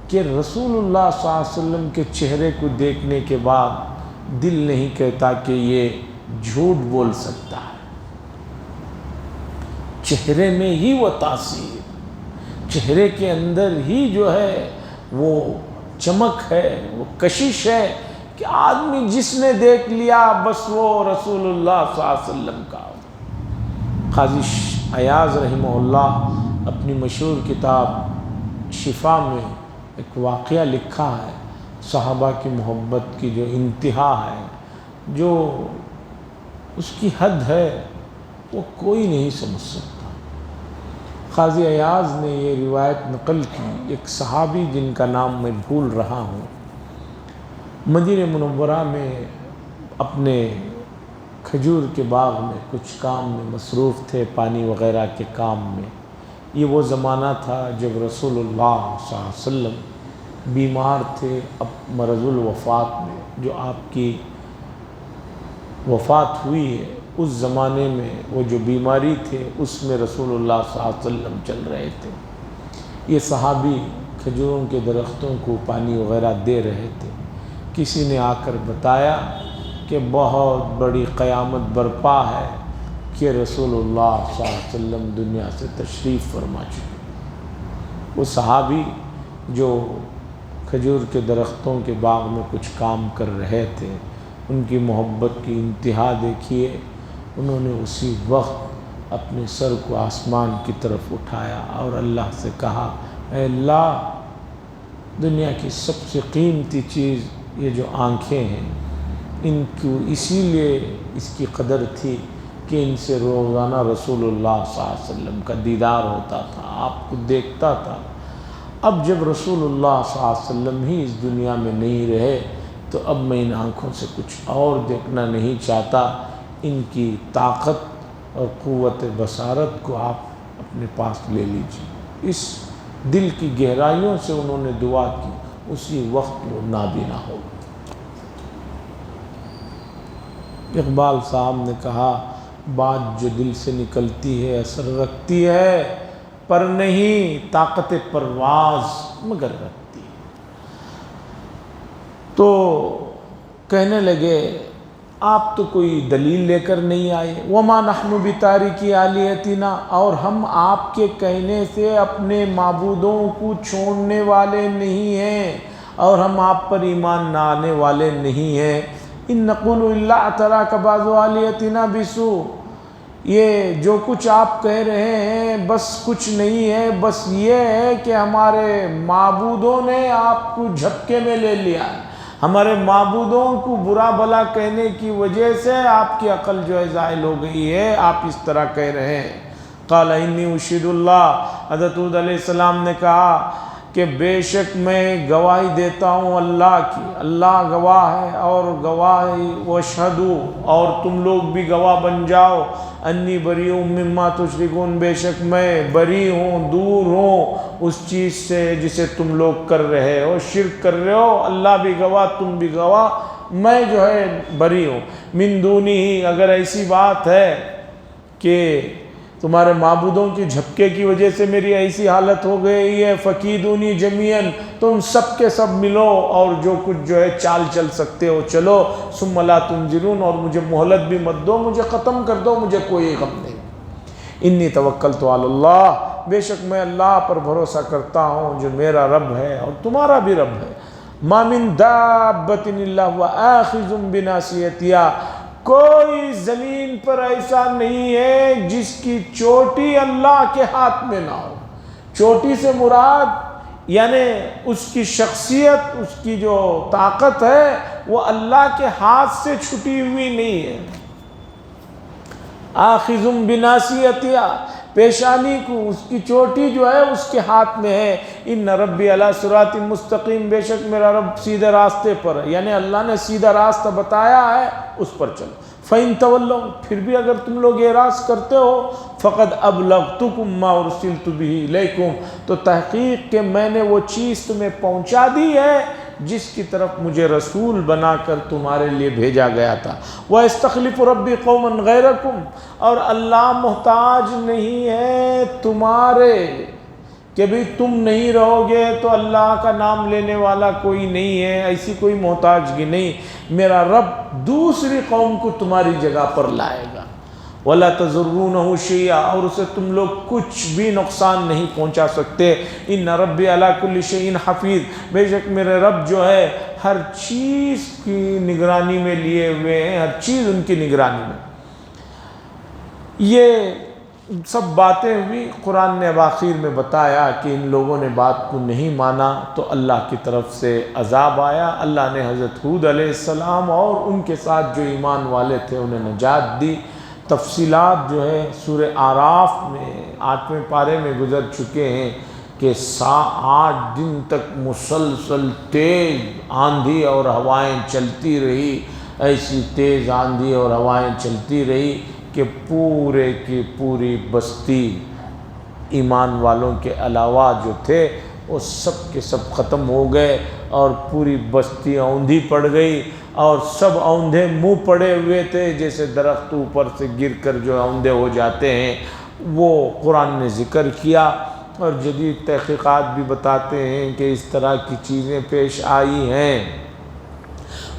کہ رسول اللہ صلی اللہ علیہ وسلم کے چہرے کو دیکھنے کے بعد دل نہیں کہتا کہ یہ جھوٹ بول سکتا ہے۔ چہرے میں ہی وہ تاثیر، چہرے کے اندر ہی جو ہے وہ چمک ہے، وہ کشش ہے کہ آدمی جس نے دیکھ لیا بس وہ رسول اللہ صلی اللہ علیہ وسلم کا۔ قاضی ایاز رحمہ اللہ اپنی مشہور کتاب شفا میں ایک واقعہ لکھا ہے، صحابہ کی محبت کی جو انتہا ہے، جو اس کی حد ہے وہ کوئی نہیں سمجھ سکتا۔ قاضی ایاز نے یہ روایت نقل کی، ایک صحابی جن کا نام میں بھول رہا ہوں، مدینہ منورہ میں اپنے کھجور کے باغ میں کچھ کام میں مصروف تھے، پانی وغیرہ کے کام میں۔ یہ وہ زمانہ تھا جب رسول اللہ صلی اللہ علیہ وسلم بیمار تھے، اب مرض الوفات میں، جو آپ کی وفات ہوئی ہے، اس زمانے میں وہ جو بیماری تھے اس میں رسول اللہ صلی اللہ علیہ وسلم چل رہے تھے۔ یہ صحابی کھجوروں کے درختوں کو پانی وغیرہ دے رہے تھے۔ کسی نے آ کر بتایا کہ بہت بڑی قیامت برپا ہے کہ رسول اللہ صلی اللہ علیہ وسلم دنیا سے تشریف فرما چکے۔ وہ صحابی جو کھجور کے درختوں کے باغ میں کچھ کام کر رہے تھے، ان کی محبت کی انتہا دیکھیے، انہوں نے اسی وقت اپنے سر کو آسمان کی طرف اٹھایا اور اللہ سے کہا، اے اللہ، دنیا کی سب سے قیمتی چیز یہ جو آنکھیں ہیں، ان کو اسی لیے اس کی قدر تھی کہ ان سے روزانہ رسول اللہ صلی اللہ علیہ وسلم کا دیدار ہوتا تھا، آپ کو دیکھتا تھا۔ اب جب رسول اللہ صلی اللہ علیہ وسلم ہی اس دنیا میں نہیں رہے تو اب میں ان آنکھوں سے کچھ اور دیکھنا نہیں چاہتا۔ ان کی طاقت اور قوت بصارت کو آپ اپنے پاس لے لیجیے۔ اس دل کی گہرائیوں سے انہوں نے دعا کی، اسی وقت وہ نابینا ہو گئے۔ اقبال صاحب نے کہا، بات جو دل سے نکلتی ہے اثر رکھتی ہے، پر نہیں طاقت پرواز مگر رکھتی ہے۔ تو کہنے لگے، آپ تو کوئی دلیل لے کر نہیں آئے، وَمَا نَحْنُ بِتَارِكِ آلِهَتِنَا، اور ہم آپ کے کہنے سے اپنے معبودوں کو چھوڑنے والے نہیں ہیں اور ہم آپ پر ایمان نہ آنے والے نہیں ہیں۔ إِن نَقُولُ إِلَّا اعْتَرَاكَ بَعْضُ آلِهَتِنَا بِسُوءٍ، یہ جو کچھ آپ کہہ رہے ہیں بس کچھ نہیں ہے، بس یہ ہے کہ ہمارے معبودوں نے آپ کو جھپکے میں لے لیا ہے، ہمارے معبودوں کو برا بھلا کہنے کی وجہ سے آپ کی عقل جو ہے زائل ہو گئی ہے، آپ اس طرح کہہ رہے ہیں۔ قال انی اشہد اللہ، حضرت ہود علیہ السلام نے کہا کہ بے شک میں گواہی دیتا ہوں اللہ کی، اللہ گواہ ہے، اور گواہی واشہدوا، اور تم لوگ بھی گواہ بن جاؤ، انی بریء مما تشرکون، بے شک میں بری ہوں، دور ہوں اس چیز سے جسے تم لوگ کر رہے ہو، شرک کر رہے ہو، اللہ بھی گواہ، تم بھی گواہ، میں جو ہے بری ہوں۔ من دونی ہی، اگر ایسی بات ہے کہ تمہارے معبودوں کی جھپکے کی وجہ سے میری ایسی حالت ہو گئی ہے، فکیدونی جمیعاً، تم سب کے سب ملو اور جو کچھ جو ہے چال چل سکتے ہو چلو، ثم لا تنظرون، اور مجھے مہلت بھی مت دو، مجھے ختم کر دو، مجھے کوئی غم نہیں۔ انی توکلت علی اللہ، بے شک میں اللہ پر بھروسہ کرتا ہوں جو میرا رب ہے اور تمہارا بھی رب ہے۔ ما من دابۃ الا هو آخذ بناصیتها، کوئی زمین پر ایسا نہیں ہے جس کی چوٹی اللہ کے ہاتھ میں نہ ہو۔ چوٹی سے مراد یعنی اس کی شخصیت، اس کی جو طاقت ہے وہ اللہ کے ہاتھ سے چھٹی ہوئی نہیں ہے۔ آخذ بناصیتها، پیشانی کو، اس کی چوٹی جو ہے اس کے ہاتھ میں ہے۔ ان ربی علی صراط مستقیم، بے شک میرا رب سیدھے راستے پر ہے، یعنی اللہ نے سیدھا راستہ بتایا ہے، اس پر چلو۔ فَإِن تَوَلَّوْا، پھر بھی اگر تم لوگ اعراض کرتے ہو، فَقَدْ أَبْلَغْتُكُمْ مَا أُرْسِلْتُ بِهِ إِلَيْكُمْ، تو تحقیق کہ میں نے وہ چیز تمہیں پہنچا دی ہے جس کی طرف مجھے رسول بنا کر تمہارے لیے بھیجا گیا تھا۔ وَيَسْتَخْلِفُ رَبِّي قَوْمًا غَيْرَكُمْ، اور اللہ محتاج نہیں ہے تمہارے کہ بھی تم نہیں رہو گے تو اللہ کا نام لینے والا کوئی نہیں ہے، ایسی کوئی محتاجگی نہیں، میرا رب دوسری قوم کو تمہاری جگہ پر لائے گا۔ وَلَا تَضُرُّونَهُ شَيْئًا، اور اسے تم لوگ کچھ بھی نقصان نہیں پہنچا سکتے۔ ان ربی علی کل شیء حفیظ، بے شک میرے رب جو ہے ہر چیز کی نگرانی میں لیے ہوئے ہیں، ہر چیز ان کی نگرانی میں۔ یہ سب باتیں ہوئی، قرآن نے اواخر میں بتایا کہ ان لوگوں نے بات کو نہیں مانا تو اللہ کی طرف سے عذاب آیا۔ اللہ نے حضرت ہود علیہ السلام اور ان کے ساتھ جو ایمان والے تھے انہیں نجات دی۔ تفصیلات جو ہے سورہ اعراف میں 8ویں پارے میں گزر چکے ہیں کہ 8 دن تک مسلسل تیز آندھی اور ہوائیں چلتی رہی، ایسی تیز آندھی اور ہوائیں چلتی رہی کہ پورے کی پوری بستی ایمان والوں کے علاوہ جو تھے وہ سب کے سب ختم ہو گئے، اور پوری بستی اوندھی پڑ گئی، اور سب اوندھے منہ پڑے ہوئے تھے، جیسے درخت اوپر سے گر کر جو اوندھے ہو جاتے ہیں۔ وہ قرآن نے ذکر کیا، اور جدید تحقیقات بھی بتاتے ہیں کہ اس طرح کی چیزیں پیش آئی ہیں۔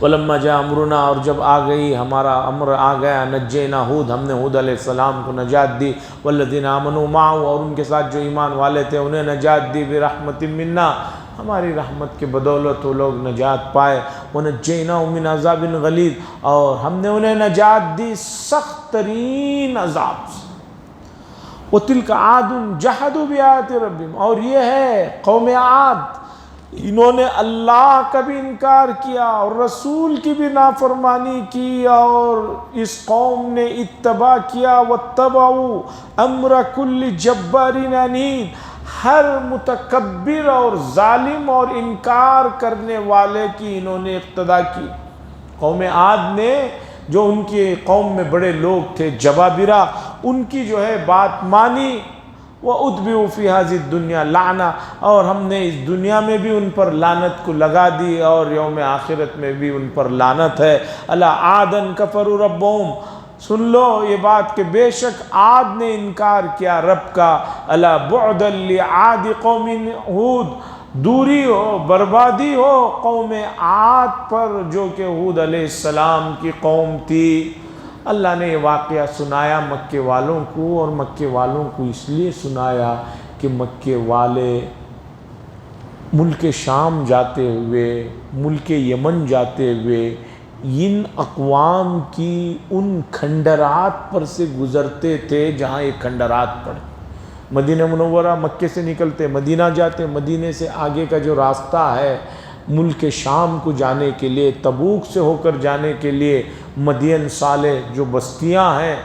وَلَمَّا جَاءَ أَمْرُنَا، اور جب آ گئی ہمارا امر آ گیا، نجینا ہود، ہم نے ہود علیہ السلام کو نجات دی، والذین آمنوا معه، اور ان کے ساتھ جو ایمان والے تھے انہیں نجات دی، برحمت منا، ہماری رحمت کے بدولت وہ لوگ نجات پائے، وَنَجَّيْنَاهُم مِّنْ عَذَابٍ غَلِيظٍ، اور ہم نے انہیں نجات دی سخت ترین عذاب سے۔ وَتِلْكَ عَادٌ جَحَدُوا بِآيَاتِ رَبِّهِمْ، اور یہ ہے قوم عاد، انہوں نے اللہ کا بھی انکار کیا اور رسول کی بھی نافرمانی کی، اور اس قوم نے اتباع کیا، وَاتَّبَعُوا أَمْرَ كُلِّ جَبَّارٍ عَنِيدٍ، ہر متکبر اور ظالم اور انکار کرنے والے کی انہوں نے اقتداء کی۔ قوم عاد نے، جو ان کی قوم میں بڑے لوگ تھے جبابرہ، ان کی جو ہے بات مانی، وَأُتْبِعُوا فِي هَذِهِ الدُّنْيَا لَعْنَةً، اور ہم نے اس دنیا میں بھی ان پر لعنت کو لگا دی، اور یوم آخرت میں بھی ان پر لعنت ہے۔ أَلَا عَادًا كَفَرُوا رَبَّهُمْ، سن لو یہ بات کہ بے شک عاد نے انکار کیا رب کا۔ أَلَا بُعْدًا لِعَادِ قَوْمٍ هُودٍ، دوری ہو، بربادی ہو قوم عاد پر، جو کہ ہود علیہ السلام کی قوم تھی۔ اللہ نے یہ واقعہ سنایا مکے والوں کو، اور مکے والوں کو اس لیے سنایا کہ مکے والے ملک شام جاتے ہوئے، ملک یمن جاتے ہوئے، ان اقوام کی ان کھنڈرات پر سے گزرتے تھے جہاں یہ کھنڈرات پڑے۔ مدینہ منورہ مکے سے نکلتے مدینہ جاتے، مدینے سے آگے کا جو راستہ ہے ملک شام کو جانے کے لیے، تبوک سے ہو کر جانے کے لیے، مدین صالح جو بستیاں ہیں،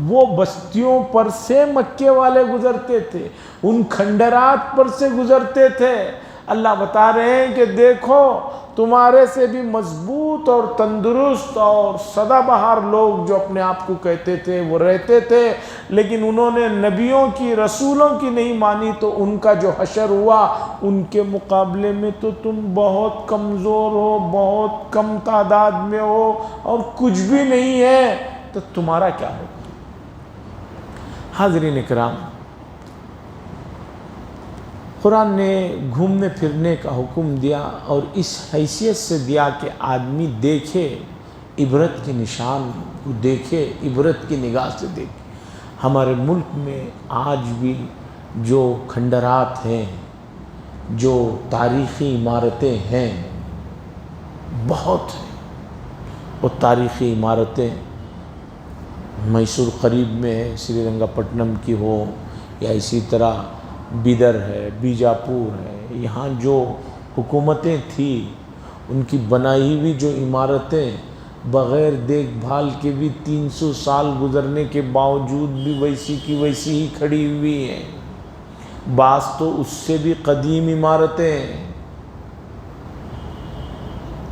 وہ بستیوں پر سے مکے والے گزرتے تھے، ان کھنڈرات پر سے گزرتے تھے۔ اللہ بتا رہے ہیں کہ دیکھو تمہارے سے بھی مضبوط اور تندرست اور سدا بہار لوگ جو اپنے آپ کو کہتے تھے وہ رہتے تھے، لیکن انہوں نے نبیوں کی، رسولوں کی نہیں مانی، تو ان کا جو حشر ہوا، ان کے مقابلے میں تو تم بہت کمزور ہو، بہت کم تعداد میں ہو، اور کچھ بھی نہیں ہے، تو تمہارا کیا ہوگا؟ حاضرین کرام، قرآن نے گھومنے پھرنے کا حکم دیا، اور اس حیثیت سے دیا کہ آدمی دیکھے، عبرت کے نشان کو دیکھے، عبرت کی نگاہ سے دیکھے۔ ہمارے ملک میں آج بھی جو کھنڈرات ہیں، جو تاریخی عمارتیں ہیں، بہت ہیں۔ وہ تاریخی عمارتیں میسور قریب میں ہے، سری رنگا پٹنم کی ہو، یا اسی طرح بیدر ہے، بیجاپور ہے، یہاں جو حکومتیں تھیں ان کی بنائی ہوئی جو عمارتیں بغیر دیکھ بھال کے بھی 300 سال گزرنے کے باوجود بھی ویسی کی ویسی ہی کھڑی ہوئی ہیں۔ بعض تو اس سے بھی قدیم عمارتیں ہیں،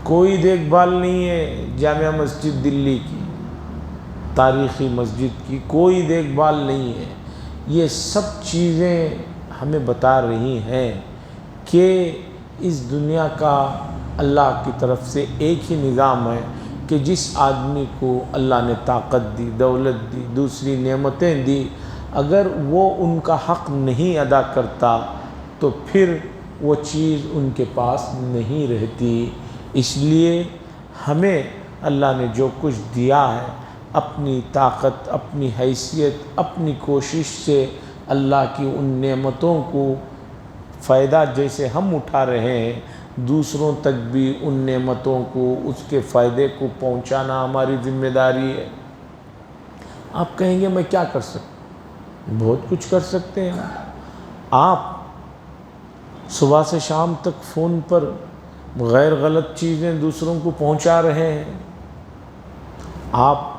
کوئی دیکھ بھال نہیں ہے۔ جامع مسجد دلی کی، تاریخی مسجد کی کوئی دیکھ بھال نہیں ہے۔ یہ سب چیزیں ہمیں بتا رہی ہیں کہ اس دنیا کا اللہ کی طرف سے ایک ہی نظام ہے کہ جس آدمی کو اللہ نے طاقت دی، دولت دی، دوسری نعمتیں دی، اگر وہ ان کا حق نہیں ادا کرتا تو پھر وہ چیز ان کے پاس نہیں رہتی۔ اس لیے ہمیں اللہ نے جو کچھ دیا ہے، اپنی طاقت، اپنی حیثیت، اپنی کوشش سے اللہ کی ان نعمتوں کو فائدہ جیسے ہم اٹھا رہے ہیں، دوسروں تک بھی ان نعمتوں کو، اس کے فائدے کو پہنچانا ہماری ذمہ داری ہے۔ آپ کہیں گے میں کیا کر سکتا ہوں؟ بہت کچھ کر سکتے ہیں۔ آپ صبح سے شام تک فون پر غیر غلط چیزیں دوسروں کو پہنچا رہے ہیں، آپ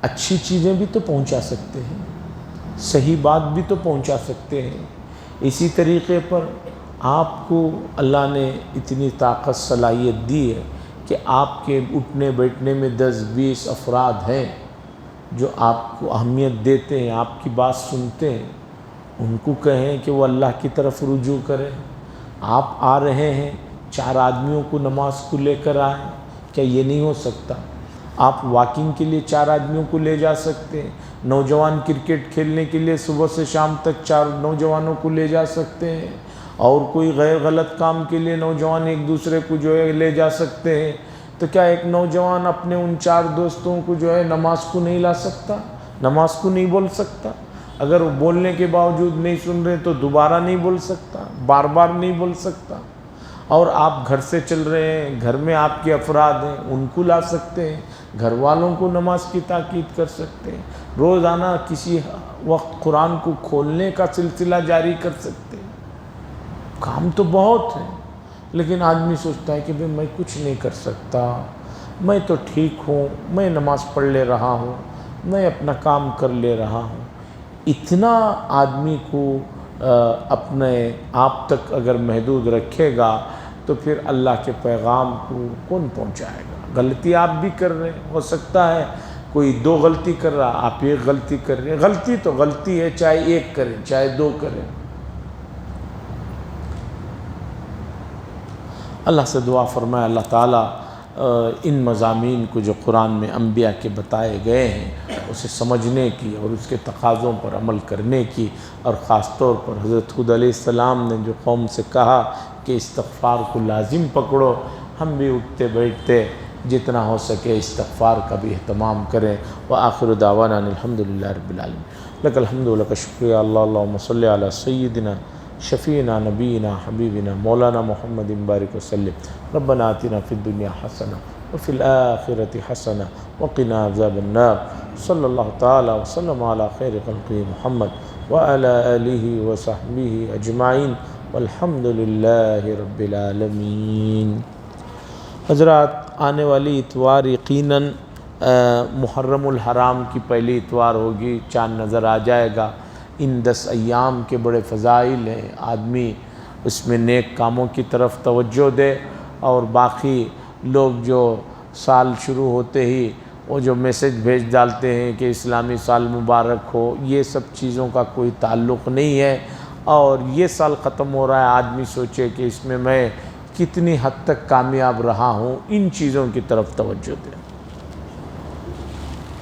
اچھی چیزیں بھی تو پہنچا سکتے ہیں، صحیح بات بھی تو پہنچا سکتے ہیں۔ اسی طریقے پر آپ کو اللہ نے اتنی طاقت صلاحیت دی ہے کہ آپ کے اٹھنے بیٹھنے میں 10-20 افراد ہیں جو آپ کو اہمیت دیتے ہیں، آپ کی بات سنتے ہیں، ان کو کہیں کہ وہ اللہ کی طرف رجوع کریں۔ آپ آ رہے ہیں، 4 آدمیوں کو نماز کو لے کر آئیں، کیا یہ نہیں ہو سکتا؟ آپ واکنگ کے لیے 4 آدمیوں کو لے جا سکتے ہیں، نوجوان کرکٹ کھیلنے کے لیے صبح سے شام تک 4 نوجوانوں کو لے جا سکتے ہیں، اور کوئی غیر غلط کام کے لیے نوجوان ایک دوسرے کو جو ہے لے جا سکتے ہیں۔ تو کیا ایک نوجوان اپنے ان 4 دوستوں کو جو ہے نماز کو نہیں لا سکتا، نماز کو نہیں بول سکتا؟ اگر وہ بولنے کے باوجود نہیں سن رہے تو دوبارہ نہیں بول سکتا، بار بار نہیں بول سکتا؟ اور آپ گھر سے چل رہے ہیں، گھر میں آپ کے افراد ہیں، ان کو لا سکتے ہیں، گھر والوں کو نماز کی تاکید کر سکتے ہیں، روزانہ کسی وقت قرآن کو کھولنے کا سلسلہ جاری کر سکتے ہیں۔ کام تو بہت ہے، لیکن آدمی سوچتا ہے کہ بھئی میں کچھ نہیں کر سکتا، میں تو ٹھیک ہوں، میں نماز پڑھ لے رہا ہوں، میں اپنا کام کر لے رہا ہوں۔ اتنا آدمی کو اپنے آپ تک اگر محدود رکھے گا تو پھر اللہ کے پیغام کو کون پہنچائے گا؟ غلطی آپ بھی کر رہے ہیں، ہو سکتا ہے کوئی 2 غلطی کر رہا، آپ 1 غلطی کر رہے ہیں۔ غلطی تو غلطی ہے، چاہے 1 کریں چاہے 2 کریں۔ اللہ سے دعا فرمائے اللہ تعالیٰ ان مضامین کو جو قرآن میں انبیاء کے بتائے گئے ہیں اسے سمجھنے کی اور اس کے تقاضوں پر عمل کرنے کی، اور خاص طور پر حضرت ہود علیہ السلام نے جو قوم سے کہا کہ استغفار کو لازم پکڑو، ہم بھی اٹھتے بیٹھتے جتنا ہو سکے استغفار کا بھی اہتمام کریں۔ وآخر دعوانا الحمدللہ رب العالمین۔ لک الحمد و لک الشکر یا اللہ، اللہم صلی علی سیدنا شفیعنا نبینا حبیبنا مولانا محمد بارک وسلم۔ ربنا آتنا فی الدنیا حسنہ وفی الآخرۃ حسنہ وقنا عذاب النار۔ صلی اللہ تعالی وسلم علی خیر خلقہ محمد وعلی آلہ وصحبہ اجمعین والحمد للہ رب العالمین۔ حضرات، آنے والی اتوار یقیناً محرم الحرام کی پہلی اتوار ہوگی، چاند نظر آ جائے گا۔ ان 10 ایام کے بڑے فضائل ہیں، آدمی اس میں نیک کاموں کی طرف توجہ دے، اور باقی لوگ جو سال شروع ہوتے ہی وہ جو میسج بھیج ڈالتے ہیں کہ اسلامی سال مبارک ہو، یہ سب چیزوں کا کوئی تعلق نہیں ہے۔ اور یہ سال ختم ہو رہا ہے، آدمی سوچے کہ اس میں کتنی حد تک کامیاب رہا ہوں، ان چیزوں کی طرف توجہ دیں۔